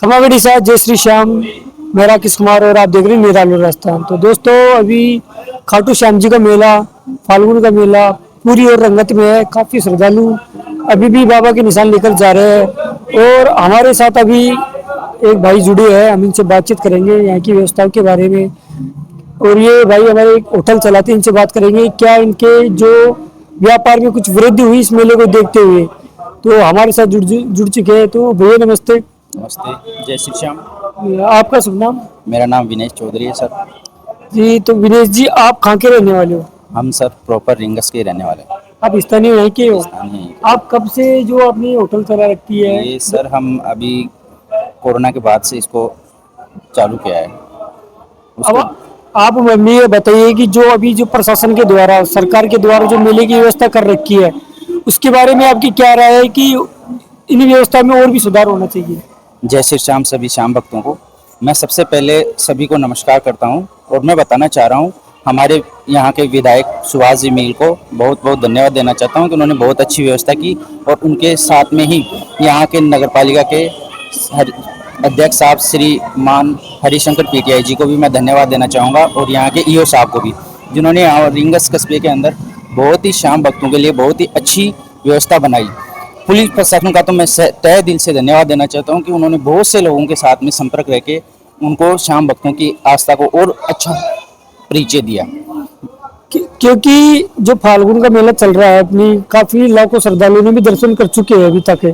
खमागढ़ी साहब जय श्री श्याम। मेरा किस कुमार और आप देख रहे हैं निरालू राजस्थान। तो दोस्तों अभी खाटू श्याम जी का मेला, फाल्गुन का मेला पूरी और रंगत में है। काफी श्रद्धालु अभी भी बाबा के निशान लेकर जा रहे हैं और हमारे साथ अभी एक भाई जुड़े हैं। हम इनसे बातचीत करेंगे यहाँ की व्यवस्थाओं के बारे में। और ये भाई हमारे एक होटल चलाते हैं, इनसे बात करेंगे क्या इनके जो व्यापार में कुछ वृद्धि हुई इस मेले को देखते हुए। तो हमारे साथ जुड़ चुके हैं। तो भैया नमस्ते। नमस्ते, जय श्री श्याम। आपका शुभ नाम? मेरा नाम विनेश चौधरी है सर। जी, तो विनेश जी आप कहाँ के रहने वाले हो? हम सर प्रॉपर रिंगस के रहने वाले हैं। आप स्थानीय यहाँ के हो? स्थानीय ही। आप कब से जो अपनी होटल चला रखी है? ये सर हम अभी कोरोना के बाद से इसको चालू किया है। उसको अब आप हमें ये बताइए कि जो अभी जो प्रशासन के द्वारा, सरकार के द्वारा जो मेले की व्यवस्था कर रखी है उसके बारे में आपकी क्या राय है कि इन व्यवस्था में और भी सुधार होना चाहिए? जय श्री श्याम सभी श्याम भक्तों को। मैं सबसे पहले सभी को नमस्कार करता हूं और मैं बताना चाह रहा हूं हमारे यहाँ के विधायक सुभाष जी मील को बहुत बहुत धन्यवाद देना चाहता हूं कि उन्होंने बहुत अच्छी व्यवस्था की। और उनके साथ में ही यहाँ के नगरपालिका के अध्यक्ष साहब श्रीमान हरिशंकर पीटीआई जी को भी मैं धन्यवाद देना चाहूँगा और यहाँ के ईओ साहब को भी, जिन्होंने यहाँ रिंगस कस्बे के अंदर बहुत ही श्याम भक्तों के लिए बहुत ही अच्छी व्यवस्था बनाई। पुलिस प्रशासन का तो मैं तहे दिल से धन्यवाद देना चाहता हूँ कि उन्होंने बहुत से लोगों के साथ में संपर्क रह के उनको श्याम भक्तों की आस्था को और अच्छा परिचय दिया। क्योंकि जो फाल्गुन का मेला चल रहा है अपनी काफी लाखों श्रद्धालुओं ने भी दर्शन कर चुके हैं अभी तक है।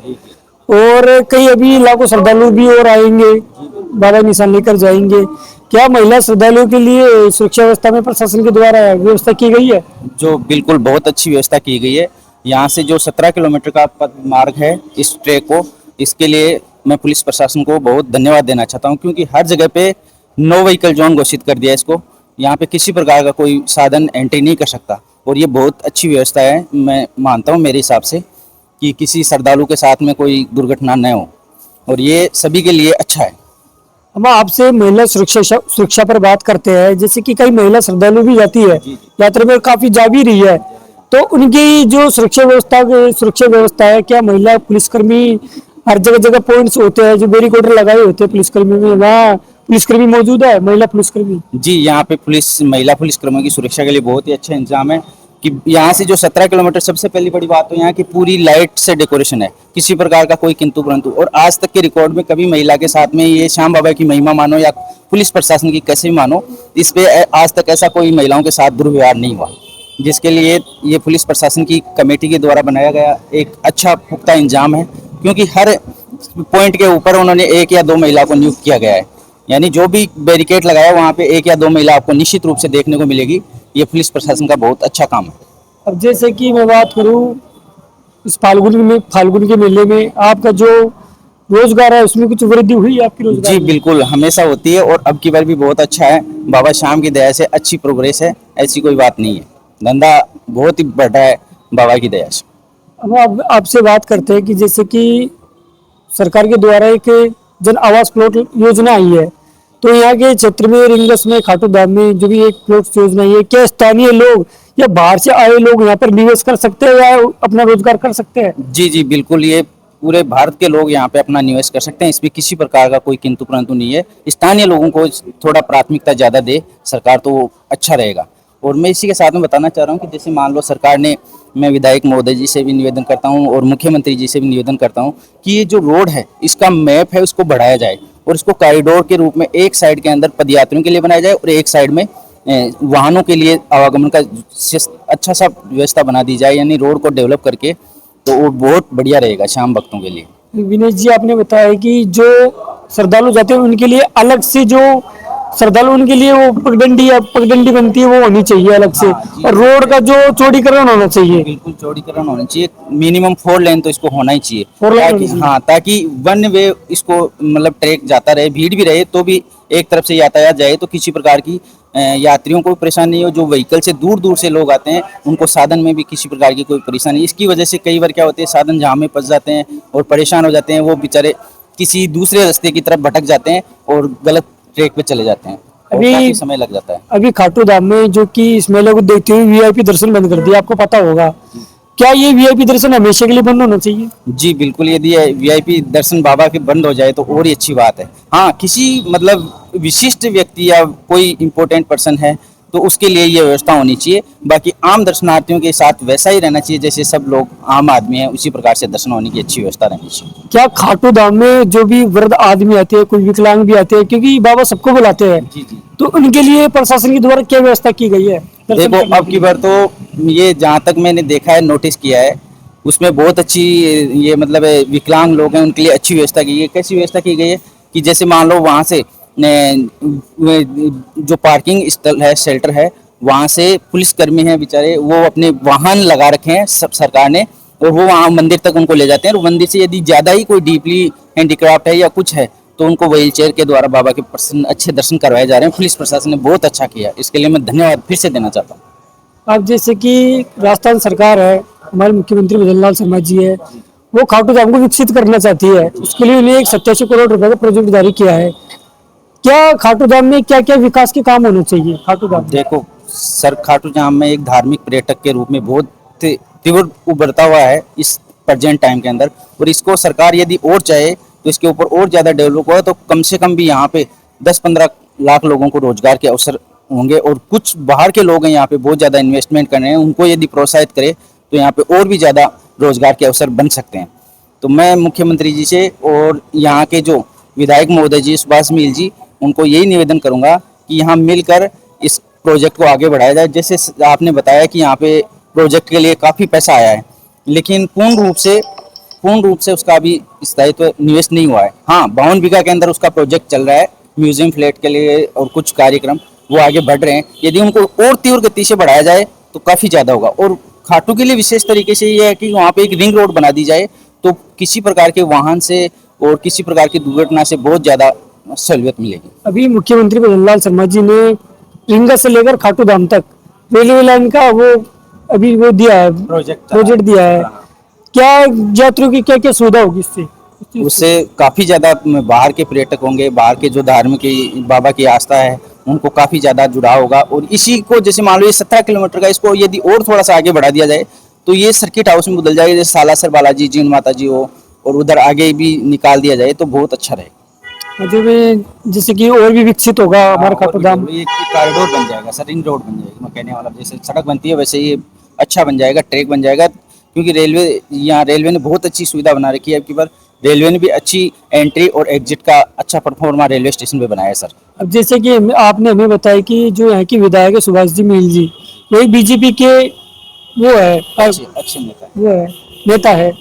और कई अभी लाखों श्रद्धालु भी और आएंगे, बाबा निशान लेकर जाएंगे। क्या महिला श्रद्धालुओं के लिए सुरक्षा व्यवस्था में प्रशासन के द्वारा व्यवस्था की गई है? जो बिल्कुल बहुत अच्छी व्यवस्था की गई है। यहाँ से जो 17 किलोमीटर का पथ मार्ग है इस ट्रैक को, इसके लिए मैं पुलिस प्रशासन को बहुत धन्यवाद देना चाहता हूँ क्योंकि हर जगह पे नो व्हीकल जोन घोषित कर दिया है इसको। यहाँ पे किसी प्रकार का कोई साधन एंट्री नहीं कर सकता और ये बहुत अच्छी व्यवस्था है। मैं मानता हूँ मेरे हिसाब से कि किसी श्रद्धालु के साथ में कोई दुर्घटना न हो और ये सभी के लिए अच्छा है। हम आपसे महिला सुरक्षा पर बात करते हैं। जैसे कि कई महिला श्रद्धालु भी जाती है यात्रा में, काफी जा भी रही है, तो उनकी जो सुरक्षा व्यवस्था है, क्या महिला पुलिसकर्मी हर जगह जगह पॉइंट्स होते हैं जो बैरिकेड लगाए होते हैं पुलिसकर्मी में, वहाँ पुलिसकर्मी मौजूद है? महिला पुलिसकर्मी जी, यहाँ पे महिला पुलिसकर्मियों की सुरक्षा के लिए बहुत ही अच्छा इंतजाम है कि यहाँ से जो 17 किलोमीटर, सबसे पहली बड़ी बात तो यहाँ की पूरी लाइट से डेकोरेशन है, किसी प्रकार का कोई किंतु परंतु। और आज तक के रिकॉर्ड में कभी महिला के साथ में, ये श्याम बाबा की महिमा मानो या पुलिस प्रशासन की कैसे भी मानो, इस पे आज तक ऐसा कोई महिलाओं के साथ दुर्व्यवहार नहीं हुआ, जिसके लिए ये पुलिस प्रशासन की कमेटी के द्वारा बनाया गया एक अच्छा पुख्ता इंतजाम है। क्योंकि हर पॉइंट के ऊपर उन्होंने 1 या 2 महिला को नियुक्त किया गया है, यानी जो भी बैरिकेड लगाया वहाँ पे 1 या 2 महिला आपको निश्चित रूप से देखने को मिलेगी। ये पुलिस प्रशासन का बहुत अच्छा काम है। अब जैसे कि मैं बात करूं इस फाल्गुन के मेले में आपका जो रोजगार है उसमें कुछ वृद्धि हुई है आपकी रोजगार जी में? बिल्कुल, हमेशा होती है और अब की बार भी बहुत अच्छा है। बाबा श्याम की दया से अच्छी प्रोग्रेस है, ऐसी कोई बात नहीं है। धंधा बहुत ही बढ़ा है बाबा की दया से। अब आपसे बात करते हैं कि जैसे कि सरकार के द्वारा एक जन आवास प्लॉट योजना आई है, तो यहाँ के क्षेत्र में रिंगस में खाटू धाम में जो भी एक प्लॉट योजना आई है, क्या स्थानीय लोग या बाहर से आए लोग यहाँ पर निवेश कर सकते हैं या अपना रोजगार कर सकते हैं? जी जी बिल्कुल, ये पूरे भारत के लोग यहाँ पे अपना निवेश कर सकते हैं। इसमें किसी प्रकार का कोई किंतु परंतु नहीं है। स्थानीय लोगों को थोड़ा प्राथमिकता ज़्यादा दे सरकार तो अच्छा रहेगा। और मैं इसी के साथ में बताना चाह रहा हूँ कि जैसे मान लो सरकार ने, मैं विधायक महोदय जी से भी निवेदन करता हूँ और मुख्यमंत्री जी से भी निवेदन करता हूँ कि ये जो रोड है इसका मैप है उसको बढ़ाया जाए और इसको कॉरिडोर के रूप में एक साइड के अंदर पदयात्रियों के लिए बनाया जाए और एक साइड में वाहनों के लिए आवागमन का अच्छा सा व्यवस्था बना दी जाए, यानी रोड को डेवलप करके, तो वो बहुत बढ़िया रहेगा श्याम भक्तों के लिए। विनेश जी आपने बताया कि जो श्रद्धालु जाते हैं उनके लिए अलग से, जो श्रद्धालु उनके लिए वो पगडंडी बनती है वो होनी चाहिए अलग से, और रोड का जो चौड़ीकरण होना चाहिए। बिल्कुल चौड़ीकरण होना चाहिए, मिनिमम 4 लेन तो इसको होना ही चाहिए, 4 लेन ताकि हाँ, ताकि वन वे इसको मतलब ट्रैक जाता रहे, भीड़ भी रहे तो भी एक तरफ से यातायात जाए तो किसी प्रकार की यात्रियों को परेशानी नहीं हो। जो व्हीकल से दूर दूर से लोग आते हैं उनको साधन में भी किसी प्रकार की कोई परेशानी, इसकी वजह से कई बार क्या होते हैं साधन जाम में फंस जाते हैं और परेशान हो जाते हैं, वो बेचारे किसी दूसरे रास्ते की तरफ भटक जाते हैं और गलत ट्रैक पे चले जाते हैं, काफी समय लग जाता है। अभी खाटू धाम में जो कि इस मेले को देखते हुए वीआईपी दर्शन बंद कर दिया, आपको पता होगा। क्या ये वीआईपी दर्शन हमेशा के लिए बंद होना चाहिए? जी बिल्कुल, यदि ये वीआईपी दर्शन बाबा के बंद हो जाए तो और ही अच्छी बात है। हाँ, किसी मतलब विशिष्ट व्यक्ति या कोई इम्पोर्टेंट पर्सन है तो उसके लिए ये व्यवस्था होनी चाहिए। बाकी आम दर्शनार्थियों के साथ वैसा ही रहना चाहिए, जैसे सब लोग आम आदमी हैं उसी प्रकार से दर्शन होने की अच्छी व्यवस्था रहनी चाहिए। क्या खाटू धाम में जो भी वृद्ध आदमी आते हैं, कोई विकलांग भी आते हैं, क्योंकि बाबा सबको बुलाते हैं, जी जी। तो उनके लिए प्रशासन के द्वारा क्या व्यवस्था की गई है दर्शन देखो करने अब के की लिए? बार तो ये जहाँ तक मैंने देखा है, नोटिस किया है, उसमें बहुत अच्छी ये मतलब विकलांग लोग हैं उनके लिए अच्छी व्यवस्था की गई है। कैसी व्यवस्था की गई है कि जैसे मान लो वहाँ से जो पार्किंग स्थल है, शेल्टर है, वहाँ से पुलिसकर्मी हैं बेचारे, वो अपने वाहन लगा रखे हैं सब सरकार ने, और वो वहाँ मंदिर तक उनको ले जाते हैं। और मंदिर से यदि ज़्यादा ही कोई डीपली हैंडीक्राफ्ट है या कुछ है तो उनको व्हील चेयर के द्वारा बाबा के अच्छे दर्शन करवाए जा रहे हैं। पुलिस प्रशासन ने बहुत अच्छा किया, इसके लिए मैं धन्यवाद फिर से देना चाहता हूँ। अब जैसे कि राजस्थान सरकार है, हमारे मुख्यमंत्री भजनलाल शर्मा जी है, वो खाटू धाम को विकसित करना चाहती है, उसके लिए उन्हें एक 87 करोड़ रुपए का प्रोजेक्ट जारी किया है। क्या खाटू धाम में क्या क्या विकास के काम होने चाहिए खाटू धाम में? देखो सर, खाटू श्याम में एक धार्मिक पर्यटक के रूप में बहुत तीव्र उभरता हुआ है इस प्रेजेंट टाइम के अंदर, और इसको सरकार यदि और चाहे तो इसके ऊपर और ज़्यादा डेवलप हो तो कम से कम भी यहाँ पे 10-15 लाख लोगों को रोजगार के अवसर होंगे। और कुछ बाहर के लोग हैं यहाँ पे बहुत ज़्यादा इन्वेस्टमेंट कर रहे हैं, उनको यदि प्रोत्साहित करे तो यहाँ पे और भी ज़्यादा रोजगार के अवसर बन सकते हैं। तो मैं मुख्यमंत्री जी से और यहाँ के जो विधायक महोदय जी सुभाष मील जी, उनको यही निवेदन करूंगा कि यहाँ मिलकर इस प्रोजेक्ट को आगे बढ़ाया जाए। जैसे आपने बताया कि यहाँ पे प्रोजेक्ट के लिए काफ़ी पैसा आया है, लेकिन पूर्ण रूप से उसका अभी स्थायित्व निवेश नहीं हुआ है। हाँ, 52 बीघा के अंदर उसका प्रोजेक्ट चल रहा है, म्यूजियम फ्लैट के लिए और कुछ कार्यक्रम वो आगे बढ़ रहे हैं। यदि उनको और तीव्र गति से बढ़ाया जाए तो काफ़ी ज़्यादा होगा। और खाटू के लिए विशेष तरीके से ये है कि वहाँ पे एक रिंग रोड बना दी जाए तो किसी प्रकार के वाहन से और किसी प्रकार की दुर्घटना से बहुत ज़्यादा सहूलियत मिलेगी। अभी मुख्यमंत्री भजनलाल शर्मा जी ने लिंगा से लेकर खाटू धाम तक रेलवे लाइन का वो अभी वो दिया है, प्रोजेक्ट दिया है। क्या यात्रियों की क्या क्या सुविधा होगी इससे? उससे काफ़ी ज़्यादा बाहर के पर्यटक होंगे, बाहर के जो धार्मिक बाबा की आस्था है उनको काफ़ी ज़्यादा जुड़ाव होगा। और इसी को जैसे मान लो ये 17 किलोमीटर का, इसको यदि और थोड़ा सा आगे बढ़ा दिया जाए तो ये सर्किट हाउस में बदल जाएगा, जैसे सालासर बालाजी जीन माता जी हो, और उधर आगे भी निकाल दिया जाए तो बहुत अच्छा रहेगा। मतलब जैसे कि और भी विकसित होगा हमारा खाटू धाम। ये कॉरिडोर बन जाएगा सर, रिंग रोड बन जाएगी। मैं कहने वाला जैसे सड़क बनती है वैसे ये अच्छा बन जाएगा, ट्रैक बन जाएगा। क्योंकि रेलवे ने बहुत अच्छी सुविधा बना रखी है। अब की बार रेलवे ने भी अच्छी एंट्री और एग्जिट का अच्छा परफॉर्मा रेलवे स्टेशन पे बनाया है सर। अब जैसे कि आपने हमें बताया कि जो यहाँ की विधायक है सुभाष जी मील जी, वही बीजेपी के वो है, अच्छे नेता है। वो है नेता है।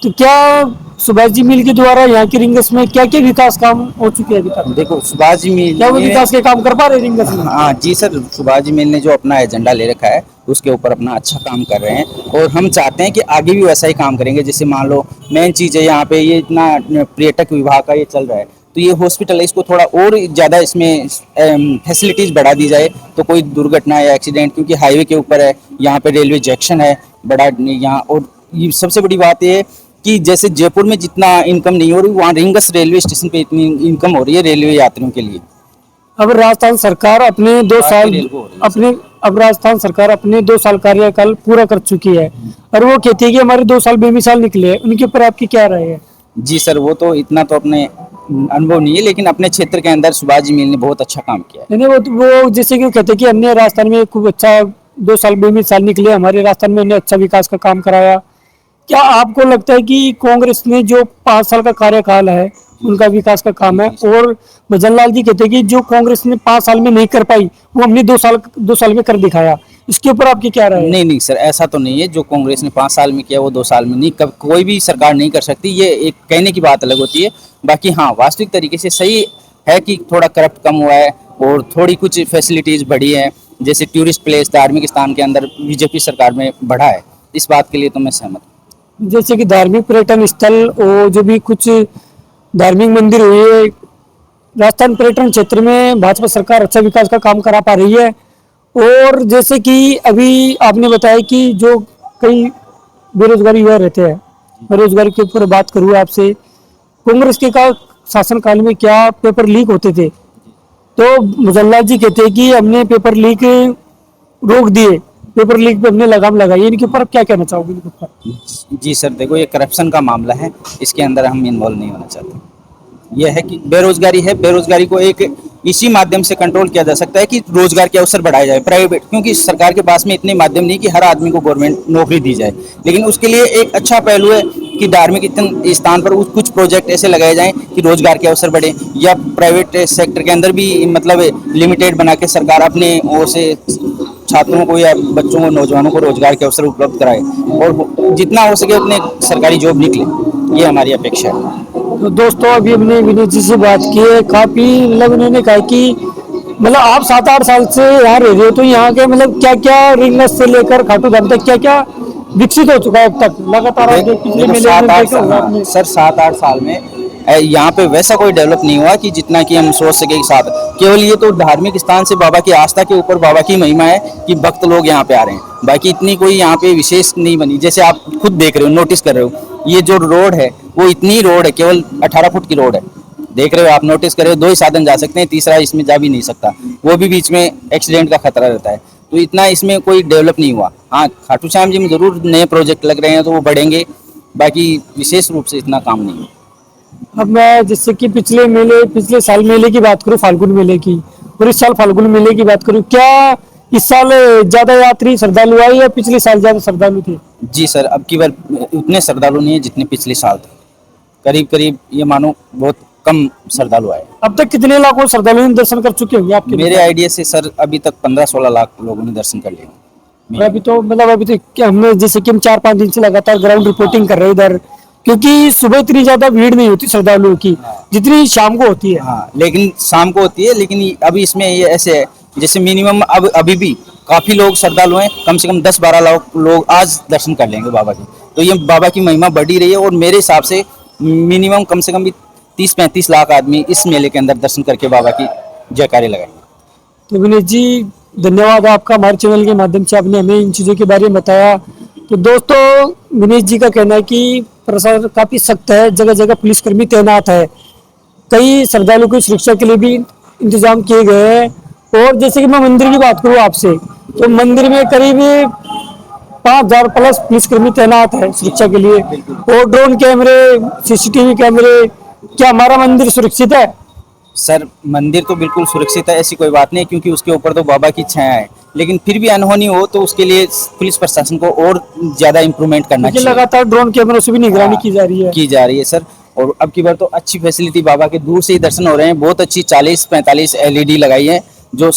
तो क्या सुभाष जी मील के द्वारा यहाँ की रिंगस में क्या क्या विकास काम हो चुके हैं अभी तक? देखो सुभाष जी मील क्या वो विकास के काम कर पा रहे हैं रिंगस में? हाँ जी सर, सुभाष जी मील ने जो अपना एजेंडा ले रखा है उसके ऊपर अपना अच्छा काम कर रहे हैं, और हम चाहते हैं कि आगे भी वैसा ही काम करेंगे। जैसे मान लो मेन चीज़ है यहाँ पे ये इतना पर्यटक विभाग का ये चल रहा है, तो ये हॉस्पिटल है, इसको थोड़ा और ज़्यादा इसमें फैसिलिटीज़ बढ़ा दी जाए तो कोई दुर्घटना या एक्सीडेंट, क्योंकि हाईवे के ऊपर है, यहाँ पे रेलवे जंक्शन है बड़ा यहाँ। और ये सबसे बड़ी बात ये है कि जैसे जयपुर में जितना इनकम नहीं हो रही, वहाँ रिंगस रेलवे स्टेशन पे इतनी इनकम हो रही है रेलवे यात्रियों के लिए। अब राजस्थान सरकार अपने 2 साल अब राजस्थान सरकार अपने 2 साल कार्यकाल पूरा कर चुकी है, और वो कहती है कि हमारे 2 साल बेमिसाल निकले हैं। उनके ऊपर आपकी क्या राय है? जी सर, वो तो इतना तो अपने अनुभव नहीं है, लेकिन अपने क्षेत्र के अंदर सुभाष जी मील ने बहुत अच्छा काम किया है। नहीं वो जैसे कि वो कहते हैं कि हमने राजस्थान में खूब अच्छा 2 साल बेमिसाल निकले, हमारे राजस्थान में हमने अच्छा विकास का काम कराया। क्या आपको लगता है कि कांग्रेस ने जो 5 साल का कार्यकाल है उनका विकास का काम है, और भजनलाल जी कहते हैं कि जो कांग्रेस ने 5 साल में नहीं कर पाई वो हमने 2 साल में कर दिखाया? इसके ऊपर आपकी क्या राय है? नहीं सर, ऐसा तो नहीं है। जो कांग्रेस ने 5 साल में किया वो 2 साल में नहीं, कब कोई भी सरकार नहीं कर सकती। ये एक कहने की बात अलग होती है। बाकी हाँ, वास्तविक तरीके से सही है कि थोड़ा करप्ट कम हुआ है और थोड़ी कुछ फैसिलिटीज बढ़ी है, जैसे टूरिस्ट प्लेस धार्मिक स्थान के अंदर बीजेपी सरकार में बढ़ा है। इस बात के लिए तो मैं सहमत हूँ। जैसे कि धार्मिक पर्यटन स्थल और जो भी कुछ धार्मिक मंदिर हुए, राजस्थान पर्यटन क्षेत्र में भाजपा सरकार अच्छा विकास का काम करा पा रही है। और जैसे कि अभी आपने बताया कि जो कई बेरोजगारी युवा रहते हैं, बेरोजगारी के ऊपर बात करूँ आपसे, कांग्रेस के का शासनकाल में क्या पेपर लीक होते थे, तो भजनलाल जी कहते हैं कि हमने पेपर लीक रोक दिए, पेपर लीक पे हमने लगाम लगाई है, इनके ऊपर आप क्या कहना चाहोगे इनके ऊपर? जी सर, देखो ये करप्शन का मामला है, इसके अंदर हम इन्वॉल्व नहीं होना चाहते। यह है कि बेरोजगारी है, बेरोजगारी को एक इसी माध्यम से कंट्रोल किया जा सकता है कि रोजगार के अवसर बढ़ाए जाए प्राइवेट, क्योंकि सरकार के पास में इतने माध्यम नहीं कि हर आदमी को गवर्नमेंट नौकरी दी जाए। लेकिन उसके लिए एक अच्छा पहलू है कि धार्मिक स्थान पर कुछ प्रोजेक्ट ऐसे लगाए जाएं कि रोजगार के अवसर बढ़े, या प्राइवेट सेक्टर के अंदर भी मतलब लिमिटेड बना के सरकार अपने ओर से छात्रों को या बच्चों को, नौजवानों को रोजगार के अवसर उपलब्ध कराए और जितना हो सके उतने सरकारी जॉब निकले, ये हमारी अपेक्षा है। तो दोस्तों अभी हमने विनीत जी से बात की है, काफी मतलब उन्होंने कहा कि मतलब आप 7-8 साल से यहाँ रह रहे हो, तो यहाँ के मतलब क्या क्या रिंगनेस से लेकर खाटू धाम तक क्या क्या विकसित हो चुका है अब तक लगातार? आप पिछले मेले में देखा होगा आपने। सर 7-8 साल में यहाँ पे वैसा कोई डेवलप नहीं हुआ कि जितना कि हम सोच सके। साथ केवल ये तो धार्मिक स्थान से बाबा की आस्था के ऊपर बाबा की महिमा है कि भक्त लोग यहाँ पे आ रहे हैं, बाकी इतनी कोई यहाँ पे विशेष नहीं बनी। जैसे आप खुद देख रहे हो, नोटिस कर रहे हो, ये जो रोड है वो इतनी रोड है, केवल 18 फुट की रोड है, देख रहे हो आप, नोटिस कर रहे हो, 2 ही साधन जा सकते हैं, तीसरा इसमें जा भी नहीं सकता, वो भी बीच में एक्सीडेंट का खतरा रहता है। तो इतना इसमें कोई डेवलप नहीं हुआ। हाँ, खाटू श्याम जी में जरूर नए प्रोजेक्ट लग रहे हैं तो वो बढ़ेंगे, बाकी विशेष रूप से इतना काम नहीं है। अब मैं जैसे कि पिछले साल मेले की बात करूं, फाल्गुन मेले की, और इस साल फाल्गुन मेले की बात करूं, क्या इस साल ज्यादा यात्री श्रद्धालु आए या पिछले साल ज्यादा श्रद्धालु थे? जी सर, अब की बार उतने श्रद्धालु नहीं है जितने पिछले साल थे, करीब करीब ये मानो बहुत कम श्रद्धालु आए। अब तक कितने लाखों श्रद्धालुओं ने दर्शन कर चुके होंगे आपके? मेरे आइडिया से सर अभी तक 15-16 लाख लोगों ने दर्शन कर लिए। और अभी तो क्या हमने जैसे कि हम 4-5 दिन से लगातार ग्राउंड रिपोर्टिंग कर रहे हैं इधर, क्योंकि सुबह इतनी ज्यादा भीड़ नहीं होती श्रद्धालुओं की जितनी शाम को होती है। हाँ, लेकिन शाम को होती है, लेकिन अभी इसमें ये ऐसे है जैसे मिनिमम अब अभी भी काफी लोग श्रद्धालु हैं, कम से कम 10-12 लाख लोग आज दर्शन कर लेंगे बाबा के। तो ये बाबा की महिमा बढ़ी रही है और मेरे हिसाब से मिनिमम कम से कम भी 30-35 लाख आदमी इस मेले के अंदर दर्शन करके बाबा की जयकारे लगाएंगे। तो विनीत जी धन्यवाद आपका, हमारे चैनल के माध्यम से आपने हमें इन चीज़ों के बारे में बताया। तो दोस्तों विनीत जी का कहना है कि प्रशासन काफ़ी सख्त है, जगह जगह पुलिसकर्मी तैनात है, कई श्रद्धालुओं की सुरक्षा के लिए भी इंतजाम किए गए हैं। और जैसे कि मैं मंदिर की बात करूँ आपसे, तो मंदिर में करीब 5,000 प्लस पुलिसकर्मी तैनात है सुरक्षा के लिए, और ड्रोन कैमरे, CCTV कैमरे। क्या हमारा मंदिर सुरक्षित है? सर मंदिर तो बिल्कुल सुरक्षित है, ऐसी कोई बात नहीं, क्योंकि उसके ऊपर तो बाबा की छाया है, लेकिन फिर भी अनहोनी हो तो उसके लिए पुलिस प्रशासन को और ज्यादा इम्प्रूवमेंट करना चाहिए। लगातार ड्रोन कैमरों से भी निगरानी की जा रही है सर। और अब की बार तो अच्छी फैसिलिटी, बाबा के दूर से ही दर्शन हो रहे हैं, बहुत अच्छी 40-45 LED लगाई है जो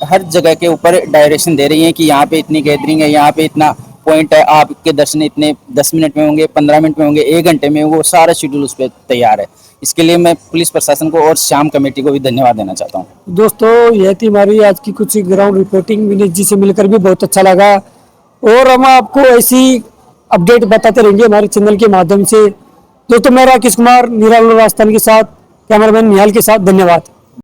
हर जगह के ऊपर डायरेक्शन दे रही है कि यहाँ पे इतनी गैदरिंग है, यहाँ पे इतना पॉइंट है, आपके दर्शन इतने 10 मिनट में होंगे, 15 मिनट में होंगे, 1 घंटे में होंगे, सारा शेड्यूल उस पर तैयार है। इसके लिए मैं पुलिस प्रशासन को और श्याम कमेटी को भी धन्यवाद देना चाहता हूँ। दोस्तों यह थी हमारी आज की कुछ ग्राउंड रिपोर्टिंग। विनीत जी से मिलकर भी बहुत अच्छा लगा, और हम आपको ऐसी अपडेट बताते रहेंगे हमारे चैनल के माध्यम से। दोस्तों मैं राकेश कुमार निराला राजस्थान के साथ, कैमरामैन निहाल के साथ, धन्यवाद।